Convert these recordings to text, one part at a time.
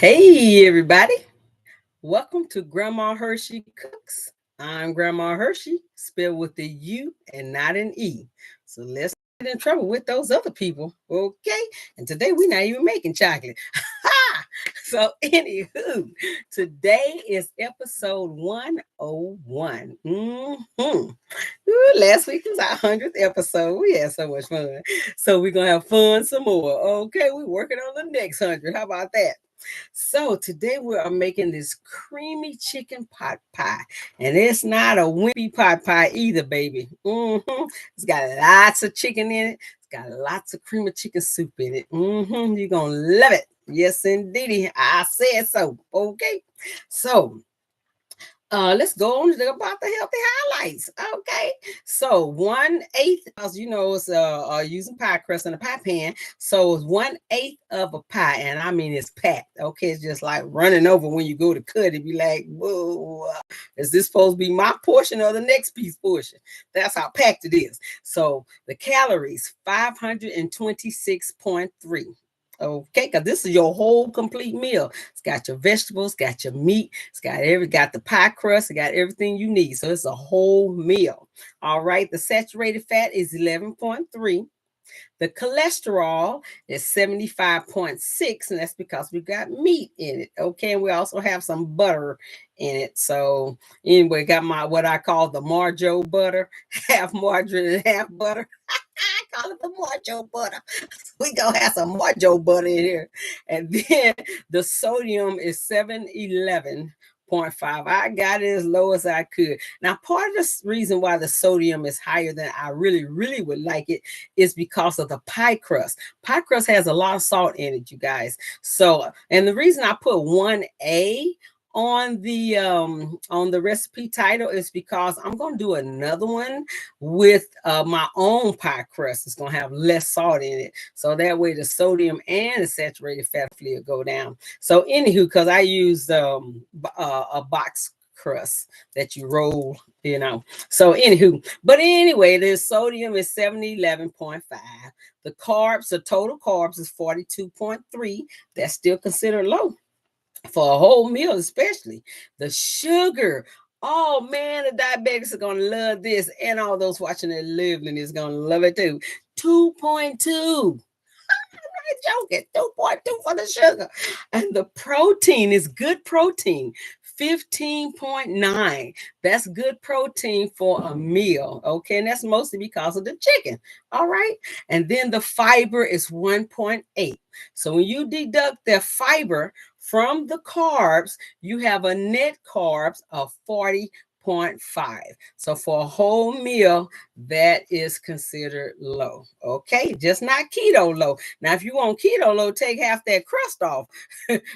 Hey, everybody. Welcome to Grandma Hershey Cooks. I'm Grandma Hershey, spelled with the U and not an E. So let's get in trouble with those other people. Okay. And today we're not even making chocolate. So, anywho, today is episode 101. Last week was our 100th episode. We had so much fun. So, we're going to have fun some more. Okay. We're working on the next 100. How about that? So today we are making this creamy chicken pot pie. And it's not a wimpy pot pie either, baby. It's got lots of chicken in it. It's got lots of cream of chicken soup in it. You're going to love it. Yes, indeedy. I said so. Okay. So let's go on about the healthy highlights. Okay, so 1/8, as you know, it's using pie crust in a pie pan. So it's 1/8 of a pie, and I mean it's packed. Okay, it's just like running over when you go to cut it. Be like, whoa, is this supposed to be my portion or the next piece portion? That's how packed it is. So the calories 526.3. Okay, because this is your whole complete meal. It's got your vegetables, got your meat, got the pie crust, it got everything you need. So it's a whole meal. All right. The saturated fat is 11.3. The cholesterol is 75.6, and that's because we got meat in it. Okay, and we also have some butter in it. So anyway, got my what I call the Marjo butter, half margarine and half butter. I call it the Marjo butter. We gonna have some Marjo butter in here. And then the sodium is 711.5. I got it as low as I could. Now, part of the reason why the sodium is higher than I really would like it is because of the pie crust. Pie crust has a lot of salt in it, you guys. So, and the reason I put 1A on the recipe title is because I'm going to do another one with my own pie crust. It's going to have less salt in it, so that way the sodium and the saturated fat will go down. So anywho, because I use a box crust that you roll, so anywho, but anyway, the sodium is 711.5. The carbs, the total carbs is 42.3. That's still considered low for a whole meal, especially. The sugar, oh man, the diabetics are gonna love this, and all those watching it living is gonna love it too. 2.2. Joking, 2.2 for the sugar. And the protein is good protein, 15.9. That's good protein for a meal. Okay, and that's mostly because of the chicken. All right. And then the fiber is 1.8. So when you deduct the fiber from the carbs, you have a net carbs of 40.5. So for a whole meal, that is considered low. Okay, just not keto low. Now, if you want keto low, take half that crust off.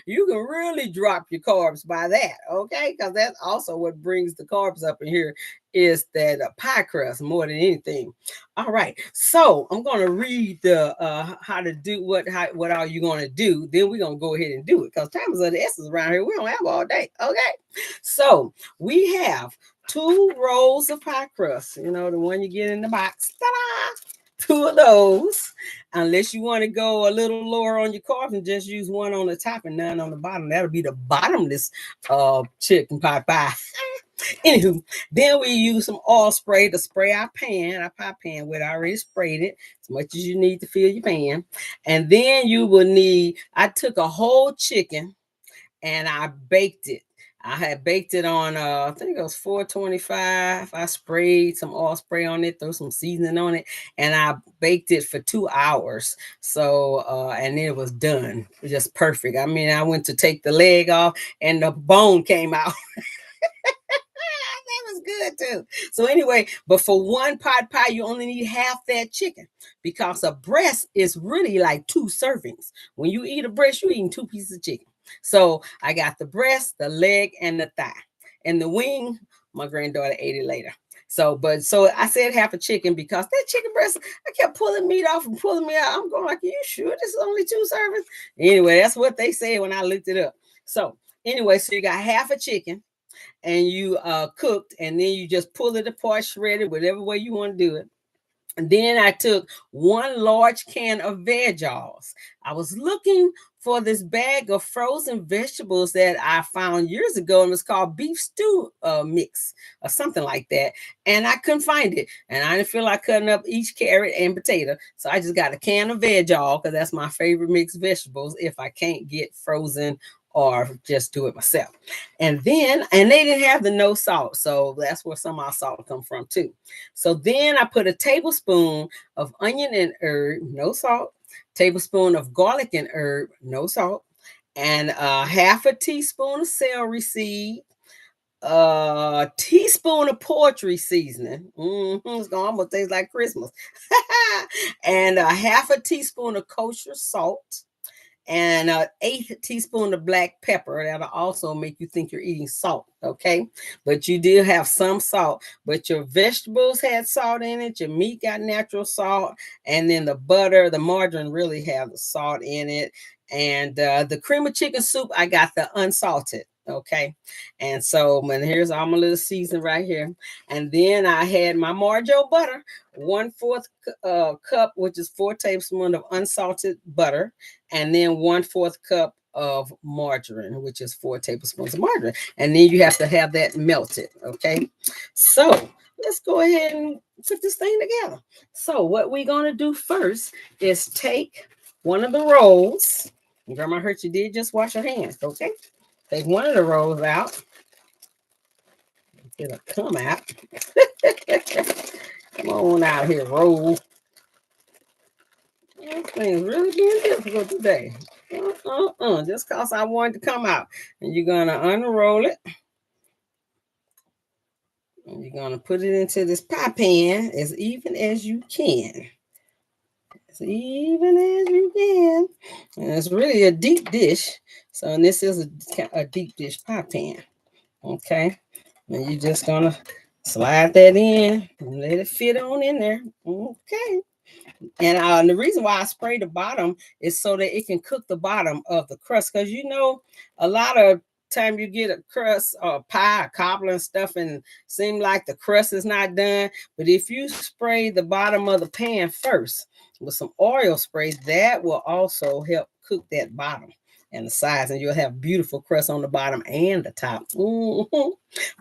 You can really drop your carbs by that. Okay, because that's also what brings the carbs up in here is that pie crust more than anything. All right, so I'm going to read the how to do what are you going to do. Then we're going to go ahead and do it because time is of the essence around here. We don't have all day. Okay, so we have 2 rolls of pie crust. The one you get in the box. Ta-da! 2 of those, unless you want to go a little lower on your carbs and just use 1 on the top and none on the bottom. That'll be the bottomless chicken pot pie. Anywho, then we use some oil spray to spray our pie pan with. I already sprayed it as much as you need to fill your pan. And then you will need, I took a whole chicken and I baked it. I had baked it on, I think it was 425. I sprayed some oil spray on it, threw some seasoning on it, and I baked it for 2 hours. So, and it was done. It was just perfect. I mean, I went to take the leg off and the bone came out. That was good too. So anyway, but for 1 pot pie, you only need half that chicken because a breast is really like 2 servings. When you eat a breast, you're eating 2 pieces of chicken. So I got the breast, the leg, and the thigh. And the wing, my granddaughter ate it later. So I said half a chicken because that chicken breast, I kept pulling meat off and pulling me out. I'm going like, are you sure this is only 2 servings? Anyway, that's what they said when I looked it up. So anyway, so you got half a chicken and you cooked, and then you just pull it apart, shred it, whatever way you want to do it. And then I took 1 large can of veggies. I was looking for this bag of frozen vegetables that I found years ago, and it was called beef stew mix or something like that. And I couldn't find it. And I didn't feel like cutting up each carrot and potato. So I just got a can of veggies because that's my favorite mixed vegetables if I can't get frozen or just do it myself. And they didn't have the no salt. So that's where some of our salt come from too. So then I put a tablespoon of onion and herb, no salt, tablespoon of garlic and herb, no salt, and half a teaspoon of celery seed, a teaspoon of poultry seasoning. It's gonna almost taste like Christmas. And a half a teaspoon of kosher salt, and 1/8 teaspoon of black pepper. That'll also make you think you're eating salt, okay? But you do have some salt, but your vegetables had salt in it, your meat got natural salt, and then the butter, the margarine really have the salt in it. And the cream of chicken soup, I got the unsalted. Okay, and so here's all my little season right here. And then I had my Marjo butter, 1/4 cup, which is 4 tablespoons of unsalted butter, and then 1/4 cup of margarine, which is 4 tablespoons of margarine. And then you have to have that melted. Okay, so let's go ahead and put this thing together. So what we're gonna do first is take one of the rolls. Grandma heard you did just wash your hands. Okay, take one of the rolls out. It'll come out. Come on out here, roll. This thing's really being difficult today. Just because I wanted to come out. And you're going to unroll it. And you're going to put it into this pie pan as even as you can. As even as you can. And it's really a deep dish. So and this is a deep dish pie pan. Okay. And you're just going to slide that in and let it fit on in there. Okay. And the reason why I spray the bottom is so that it can cook the bottom of the crust. Because a lot of time you get a crust or pie, or cobbler and stuff, and seem like the crust is not done. But if you spray the bottom of the pan first with some oil spray, that will also help cook that bottom and the sides, and you'll have beautiful crust on the bottom and the top.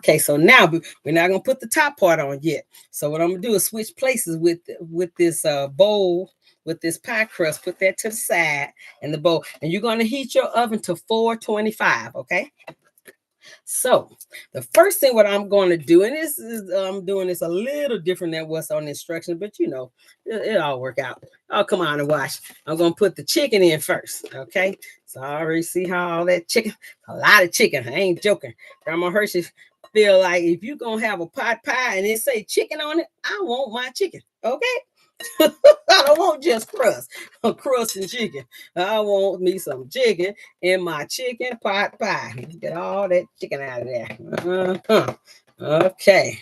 Okay, so now we're not gonna put the top part on yet. So what I'm gonna do is switch places with this bowl with this pie crust. Put that to the side in the bowl, and you're gonna heat your oven to 425. Okay. So the first thing what I'm going to do, and this is I'm doing this a little different than what's on the instructions, but it all work out. Oh, come on and watch. I'm going to put the chicken in first. Okay. So I already see how all that chicken, a lot of chicken. I ain't joking. Grandma Hershey feel like if you're going to have a pot pie and it say chicken on it, I want my chicken. Okay. I don't want just crust and chicken. I want me some chicken in my chicken pot pie. Get all that chicken out of there. Okay.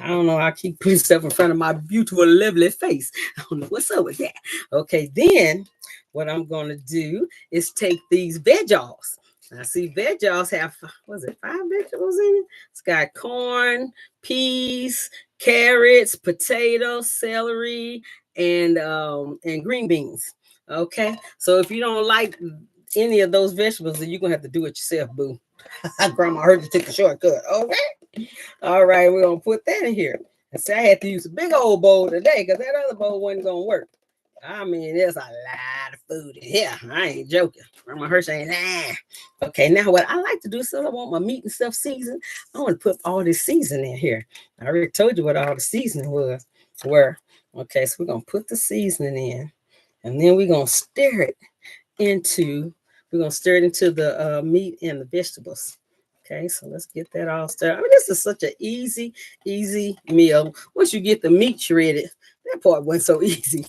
I don't know. I keep putting stuff in front of my beautiful, lovely face. I don't know what's up with that. Okay. Then what I'm going to do is take these veggies. I see veggies have, 5 vegetables in it? It's got corn, peas, carrots, potatoes, celery, and green beans. Okay, so if you don't like any of those vegetables, then you're gonna have to do it yourself, boo. Grandma heard you take a shortcut. Okay, all right, we're gonna put that in here. And see, I had to use a big old bowl today because that other bowl wasn't gonna work. I mean, there's a lot of food in here. I ain't joking. Grandma Hershey ain't. Okay, now what I like to do, so I want my meat and stuff seasoned, I want to put all this seasoning in here. I already told you what all the seasoning were. Okay, so we're going to put the seasoning in, and then we're going to stir it into the meat and the vegetables. Okay, so let's get that all stirred. I mean, this is such an easy meal. Once you get the meat shredded, that part wasn't so easy.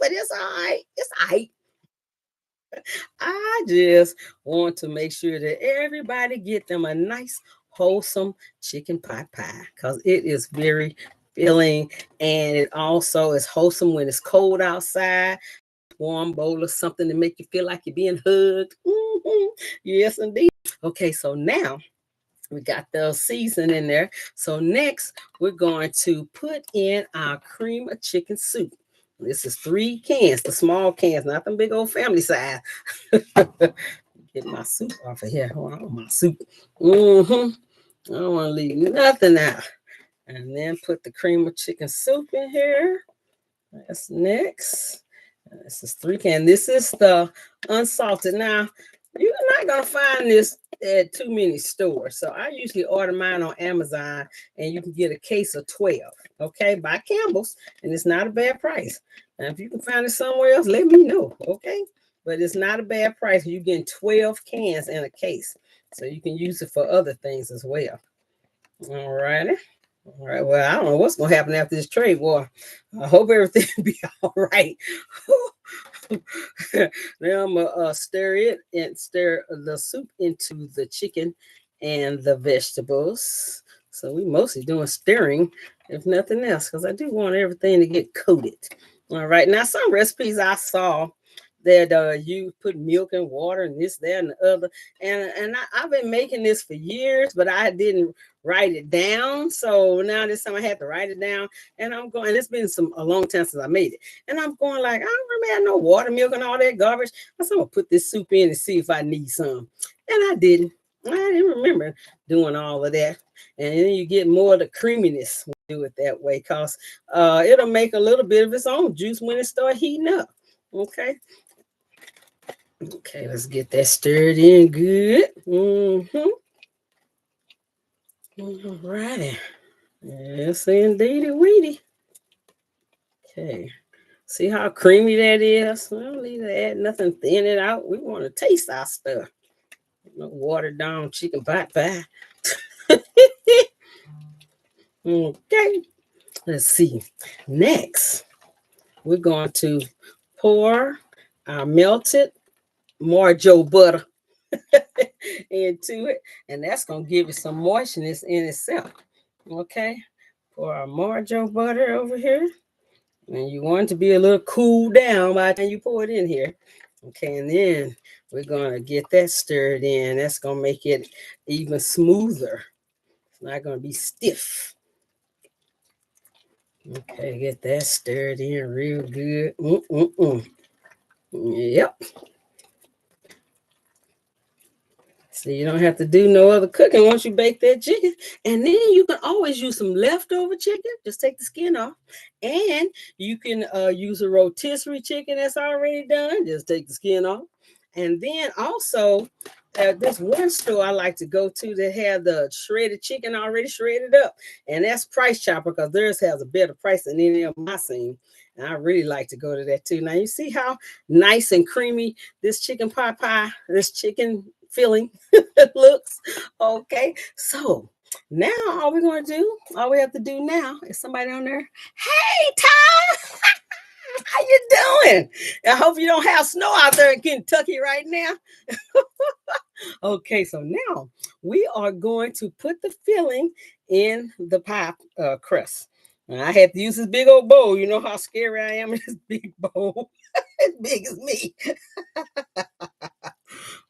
But it's all right. It's all right. I just want to make sure that everybody get them a nice, wholesome chicken pot pie because it is very filling, and it also is wholesome when it's cold outside. Warm bowl of something to make you feel like you're being hugged. Yes, indeed. Okay, so now We got the seasoning in there. So next, we're going to put in our cream of chicken soup. This is 3 cans, the small cans, not the big old family size. Get my soup off of here. Hold on, my soup. I don't want to leave nothing out. And then put the cream of chicken soup in here. That's next. This is 3 cans. This is the unsalted. Now, you're not going to find this at too many stores. So I usually order mine on Amazon, and you can get a case of 12, okay, by Campbell's, and it's not a bad price. Now, if you can find it somewhere else, let me know, okay? But it's not a bad price. You're getting 12 cans in a case, so you can use it for other things as well. All righty. All right. Well, I don't know what's gonna happen after this trade war. I hope everything be all right. Now I'm gonna stir it and stir the soup into the chicken and the vegetables. So we mostly doing stirring, if nothing else, because I do want everything to get coated. All right. Now some recipes I saw that you put milk and water and this, that, and the other. And I've been making this for years, but I didn't write it down. So now this time I had to write it down. And I'm going, it's been a long time since I made it. And I'm going like, I don't remember no water, milk, and all that garbage. I said, I'm going to put this soup in and see if I need some. And I didn't. I didn't remember doing all of that. And then you get more of the creaminess when you do it that way, because it'll make a little bit of its own juice when it starts heating up. Okay. Okay, let's get that stirred in good. All righty. Yes, indeedy weedy. Okay. See how creamy that is? We don't need to add nothing, thin it out. We want to taste our stuff. No watered down chicken pot pie. Okay. Let's see. Next, we're going to pour our melted Marjo butter into it, and that's gonna give it some moistness in itself. Okay, pour our Marjo butter over here, and you want it to be a little cooled down by the time you pour it in here. Okay, and then we're gonna get that stirred in. That's gonna make it even smoother. It's not gonna be stiff. Okay, get that stirred in real good. Yep. So you don't have to do no other cooking once you bake that chicken. And then you can always use some leftover chicken. Just take the skin off. And you can use a rotisserie chicken that's already done. Just take the skin off. And then also, this one store I like to go to that have the shredded chicken already shredded up. And that's Price Chopper, because theirs has a better price than any of my seen. And I really like to go to that too. Now you see how nice and creamy this chicken pot pie, this chicken filling looks. Okay, so now all we're going to do, all we have to do now is somebody on there. Hey, Tom, how you doing? I hope you don't have snow out there in Kentucky right now. Okay, so now we are going to put the filling in the pie crust. And I had to use this big old bowl. You know how scary I am in this big bowl. As big as me.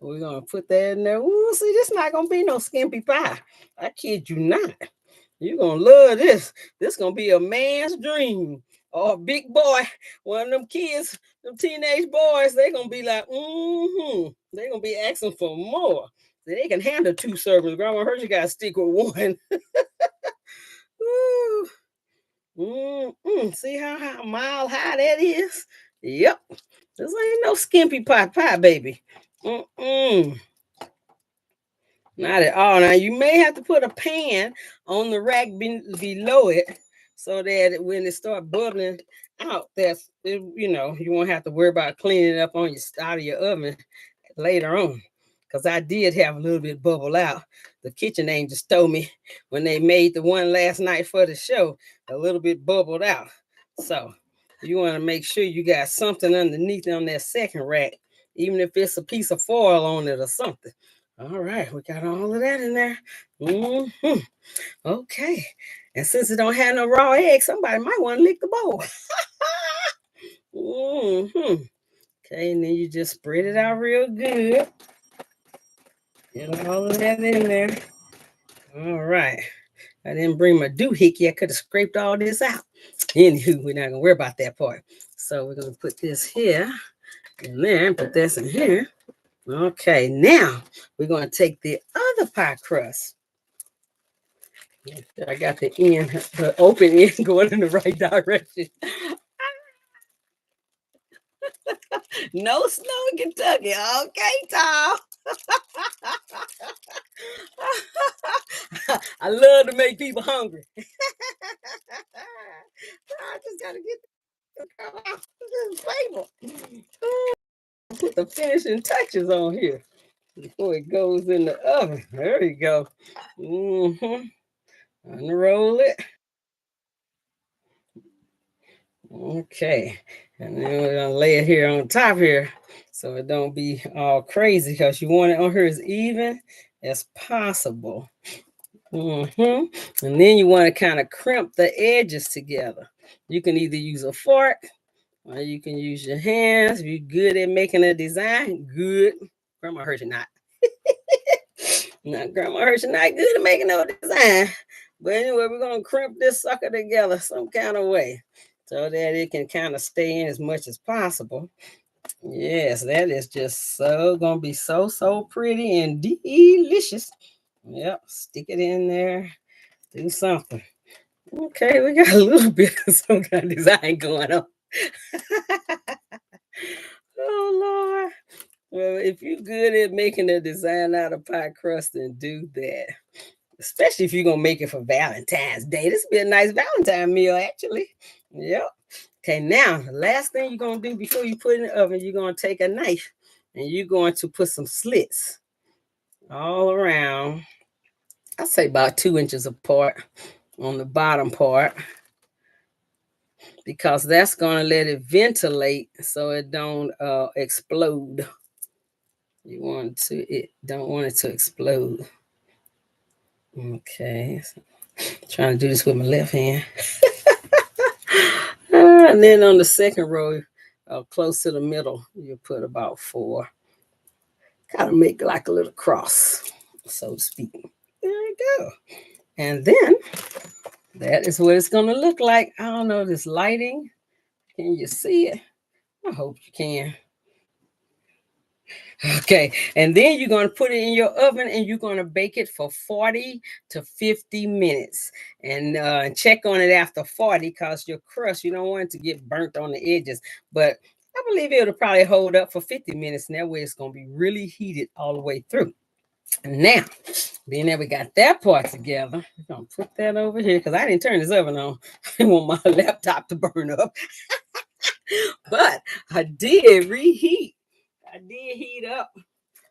We're going to put that in there. Ooh, see, this not going to be no skimpy pie. I kid you not. You're going to love this. This going to be a man's dream. Or a big boy, one of them kids, them teenage boys, they're going to be like, they're going to be asking for more. So they can handle 2 servings. Grandmahurshey got to stick with 1. See how mile high that is? Yep. This ain't no skimpy pot pie, baby. Not at all. Now you may have to put a pan on the rack below it, so that when it start bubbling out, you won't have to worry about cleaning it up on out of your oven later on. Because I did have a little bit bubble out. The kitchen angels told me when they made the one last night for the show, a little bit bubbled out. So you want to make sure you got something underneath on that second rack, even if it's a piece of foil on it or something. All right, we got all of that in there. Okay. And since it don't have no raw eggs, somebody might want to lick the bowl. Okay, and then you just spread it out real good. Get all of that in there. All right. I didn't bring my doohickey. I could have scraped all this out. Anywho, we're not gonna worry about that part. So we're gonna put this here and then put this in here. Okay, now we're gonna take the other pie crust. I got the end, the open end going in the right direction. No snow in Kentucky. Okay, Tom. I love to make people hungry. I just gotta get this flavor. Put the finishing touches on here before it goes in the oven. There you go. Unroll it. Okay. And then we're gonna lay it here on top here so it don't be all crazy because you want it on here as even as possible. And then you want to kind of crimp the edges together. You can either use a fork or you can use your hands. If you're good at making a design, good. Grandma Hershey not. Now, Grandma Hershey not good at making no design. But anyway, we're going to crimp this sucker together some kind of way so that it can kind of stay in as much as possible. Yes, that is just so going to be so pretty and delicious. Yep, stick it in there. Do something. Okay, we got a little bit of some kind of design going on. Oh, Lord. Well, if you're good at making a design out of pie crust, then do that. Especially if you're going to make it for Valentine's Day. This will be a nice Valentine meal, actually. Yep. Okay, now, the last thing you're going to do before you put it in the oven, you're going to take a knife and you're going to put some slits all around. I'll say about 2 inches apart on the bottom part, because that's going to let it ventilate so it don't explode. You want to, it don't want it to explode. Okay, so trying to do this with my left hand. And then on the second row, close to the middle, you put about 4. Kind of make like a little cross, so to speak. There you go. And then that is what it's going to look like. I don't know, this lighting. Can you see it? I hope you can. Okay, and then you're going to put it in your oven and you're going to bake it for 40 to 50 minutes. And check on it after 40 because your crust, you don't want it to get burnt on the edges. But I believe it'll probably hold up for 50 minutes. And that way it's going to be really heated all the way through. Now, being that we got that part together, we're going to put that over here because I didn't turn this oven on. I didn't want my laptop to burn up. But I did reheat. I did heat up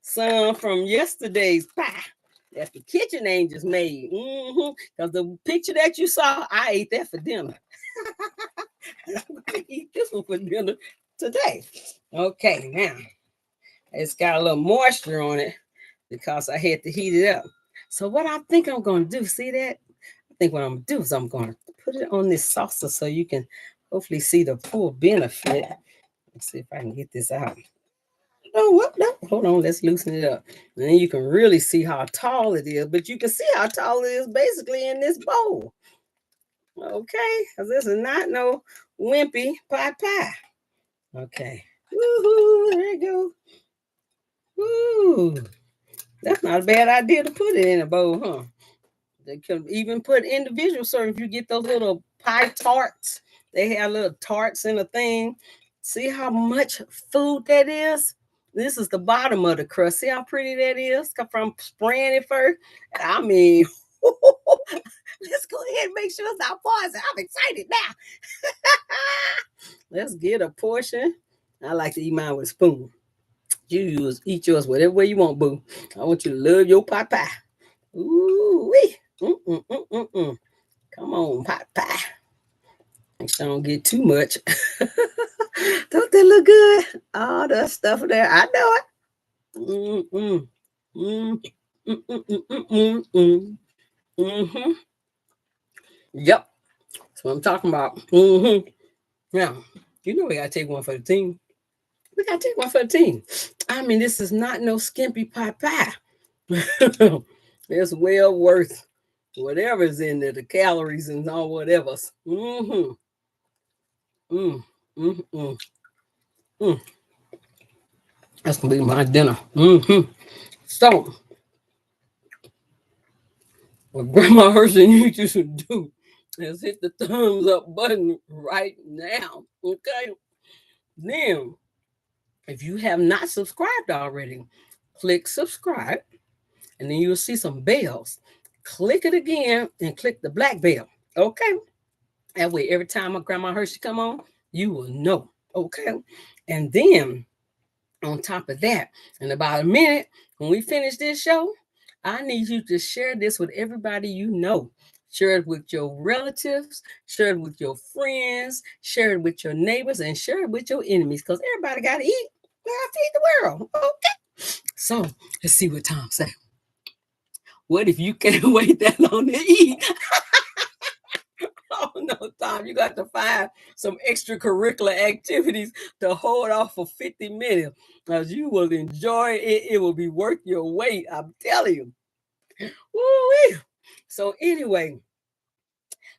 some from yesterday's pie that the Kitchen Angels made. Because the picture that you saw, I ate that for dinner. I'm going to eat this one for dinner today. Okay, now it's got a little moisture on it because I had to heat it up. So what I think I'm going to do, see that? I think what I'm going to do is I'm going to put it on this saucer so you can hopefully see the full benefit. Let's see if I can get this out. No, what? No, hold on. Let's loosen it up. And then you can really see how tall it is. But you can see how tall it is basically in this bowl. Okay, because this is not no wimpy pie. Okay. Woohoo! There you go. Woo! That's not a bad idea to put it in a bowl, huh? They can even put individual serve. If you get those little pie tarts, they have little tarts in a thing. See how much food that is? This is the bottom of the crust. See how pretty that is? From spraying it first. I mean, let's go ahead and make sure it's our poison. I'm excited now. Let's get a portion. I like to eat mine with a spoon. You eat yours whatever way you want, boo. I want you to love your pie. Ooh wee. Come on, pie. Make sure I don't get too much. Don't that look good? All the stuff there. I know it. Yep. That's what I'm talking about. Now, you know we gotta take one for the team. We gotta take one for the team. I mean, this is not no skimpy pie. It's well worth whatever's in there, the calories and all whatever's. Mm-hmm. Mm, mm, mm, mm. That's gonna be my dinner. Mm-hmm. So, what Grandma Hershey needs you to do is hit the thumbs up button right now. Okay. Then, if you have not subscribed already, click subscribe, and then you'll see some bells. Click it again and click the black bell. Okay. That way, every time my Grandma Hershey come on, you will know. Okay. And then on top of that, in about a minute, when we finish this show, I need you to share this with everybody you know. Share it with your relatives, share it with your friends, share it with your neighbors, and share it with your enemies because everybody got to eat. We got to feed the world. Okay. So let's see what Tom said. What if you can't wait that long to eat? Oh no, Tom, you got to find some extracurricular activities to hold off for 50 minutes because you will enjoy it. It will be worth your wait. I'm telling you. Woo-wee. So anyway,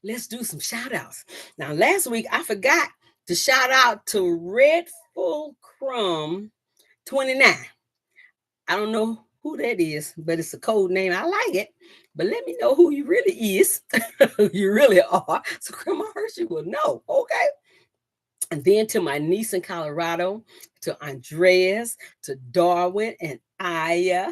let's do some shout outs. Now, last week I forgot to shout out to Red Full Crumb 29. I don't know who that is, but it's a code name. I like it. But let me know who you really is. Who you really are. So Grandma Hershey will know. Okay. And then to my niece in Colorado, to Andreas, to Darwin and Aya,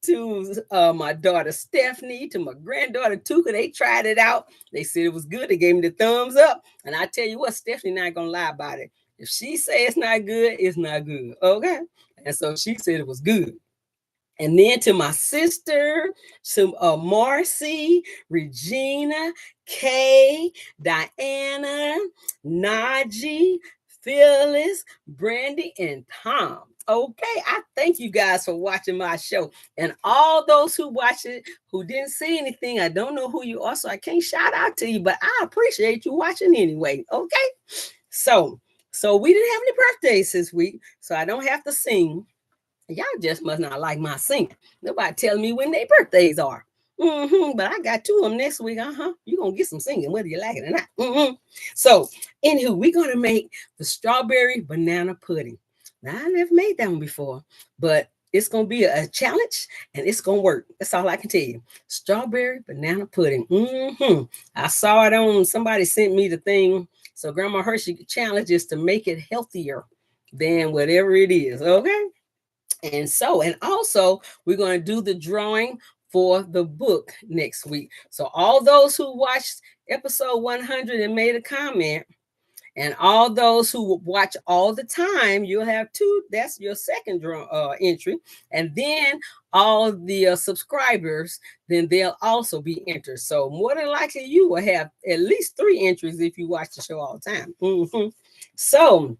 to my daughter Stephanie, to my granddaughter Tuka. They tried it out. They said it was good. They gave me the thumbs up. And I tell you what, Stephanie not gonna lie about it. If she say it's not good, it's not good. Okay. And so she said it was good. And then to my sister, to Marcy, Regina, Kay, Diana, Najee, Phyllis, Brandy, and Tom. Okay, I thank you guys for watching my show. And all those who watch it, who didn't see anything, I don't know who you are, so I can't shout out to you, but I appreciate you watching anyway. Okay, so we didn't have any birthdays this week, so I don't have to sing. Y'all just must not like my singing. Nobody telling me when their birthdays are. But I got 2 of them next week. You're going to get some singing, whether you like it or not. So, anywho, we're going to make the strawberry banana pudding. Now, I never made that one before, but it's going to be a challenge and it's going to work. That's all I can tell you. Strawberry banana pudding. I saw it on, somebody sent me the thing. So, Grandma Hershey challenge is to make it healthier than whatever it is. Okay. And also, we're going to do the drawing for the book next week. So all those who watched episode 100 and made a comment, and all those who watch all the time, you'll have 2. That's your second entry. And then all the subscribers, then they'll also be entered. So more than likely, you will have at least 3 entries if you watch the show all the time. So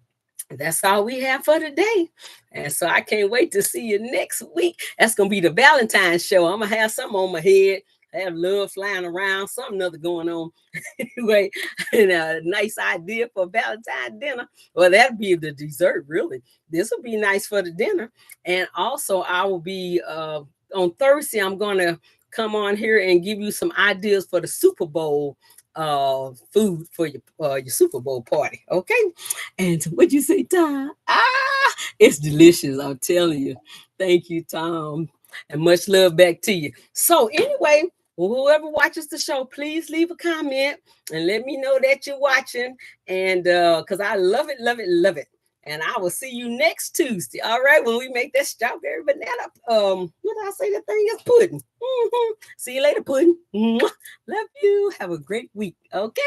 that's all we have for today. And so I can't wait to see you next week. That's going to be the Valentine's show. I'm going to have something on my head. I have love flying around, something other going on. Anyway, and a nice idea for Valentine's dinner. Well, that'd be the dessert, really. This will be nice for the dinner. And also, I will be on Thursday, I'm going to come on here and give you some ideas for the Super Bowl food for your Super Bowl party. Okay. And what'd you say, Tom? It's delicious, I'm telling you. Thank you, Tom, and much love back to you. So anyway, whoever watches the show, please leave a comment and let me know that you're watching. And because I love it, love it, love it. And I will see you next Tuesday. All right, when we make that strawberry banana. What did I say? That thing is pudding. See you later, pudding. Love you. Have a great week. Okay,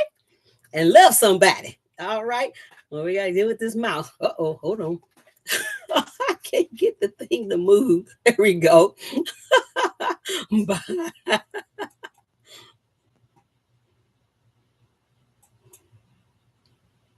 and love somebody. All right. Well, we gotta deal with this mouth. Hold on. I can't get the thing to move. There we go. Bye.